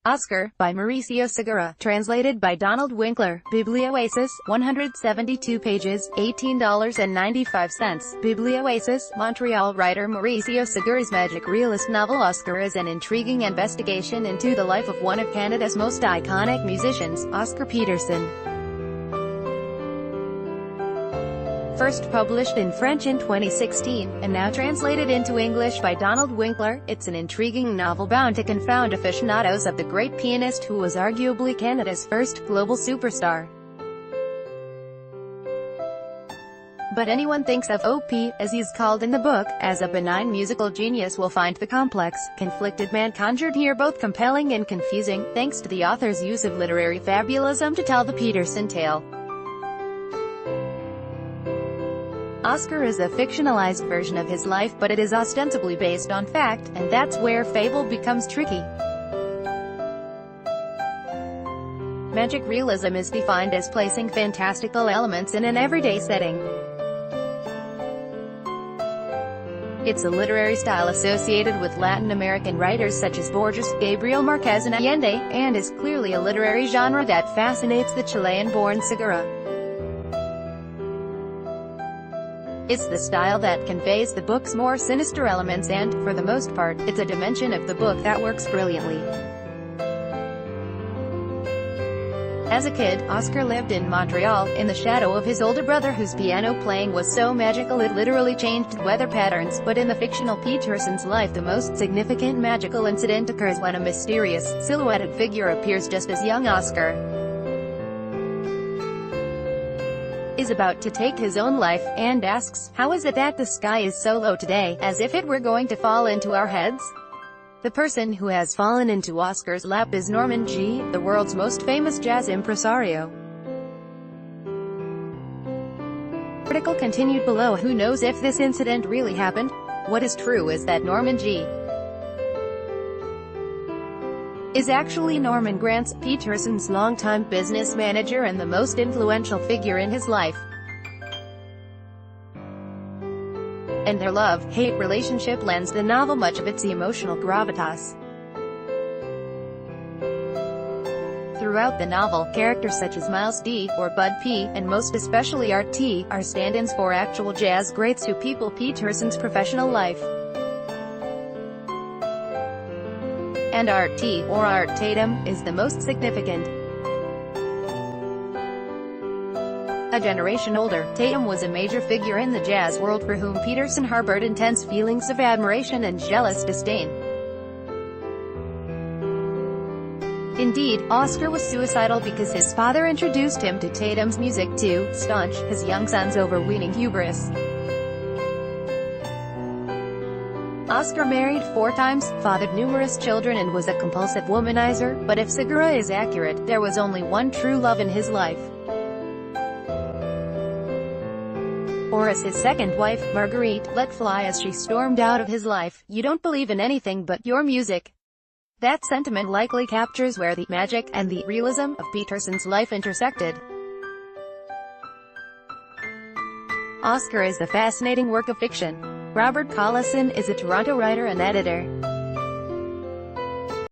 Oscar, by Mauricio Segura, translated by Donald Winkler. Biblioasis, 172 pages, $18.95. Biblioasis, Montreal. Writer Mauricio Segura's magic realist novel Oscar is an intriguing investigation into the life of one of Canada's most iconic musicians, Oscar Peterson. First published in French in 2016, and now translated into English by Donald Winkler, it's an intriguing novel bound to confound aficionados of the great pianist who was arguably Canada's first global superstar. But anyone thinks of OP, as he's called in the book, as a benign musical genius will find the complex, conflicted man conjured here both compelling and confusing, thanks to the author's use of literary fabulism to tell the Peterson tale. Oscar is a fictionalized version of his life, but it is ostensibly based on fact, and that's where fable becomes tricky. Magic realism is defined as placing fantastical elements in an everyday setting. It's a literary style associated with Latin American writers such as Borges, Gabriel Marquez and Allende, and is clearly a literary genre that fascinates the Chilean-born Segura. It's the style that conveys the book's more sinister elements and, for the most part, it's a dimension of the book that works brilliantly. As a kid, Oscar lived in Montreal, in the shadow of his older brother whose piano playing was so magical it literally changed weather patterns, but in the fictional Peterson's life the most significant magical incident occurs when a mysterious, silhouetted figure appears just as young Oscar is about to take his own life, and asks, "How is it that the sky is so low today, as if it were going to fall into our heads?" The person who has fallen into Oscar's lap is Norman G., the world's most famous jazz impresario. The article continued below. Who knows if this incident really happened? What is true is that Norman G. is actually Norman Granz, Peterson's longtime business manager and the most influential figure in his life. And their love-hate relationship lends the novel much of its emotional gravitas. Throughout the novel, characters such as Miles D., or Bud P., and most especially Art T., are stand-ins for actual jazz greats who people Peterson's professional life. And Art T., or Art Tatum, is the most significant. A generation older, Tatum was a major figure in the jazz world for whom Peterson harbored intense feelings of admiration and jealous disdain. Indeed, Oscar was suicidal because his father introduced him to Tatum's music to staunch his young son's overweening hubris. Oscar married 4 times, fathered numerous children and was a compulsive womanizer, but if Segura is accurate, there was only one true love in his life. Or as his second wife, Marguerite, let fly as she stormed out of his life, "You don't believe in anything but your music." That sentiment likely captures where the magic and the realism of Peterson's life intersected. Oscar is a fascinating work of fiction. Robert Collison is a Toronto writer and editor.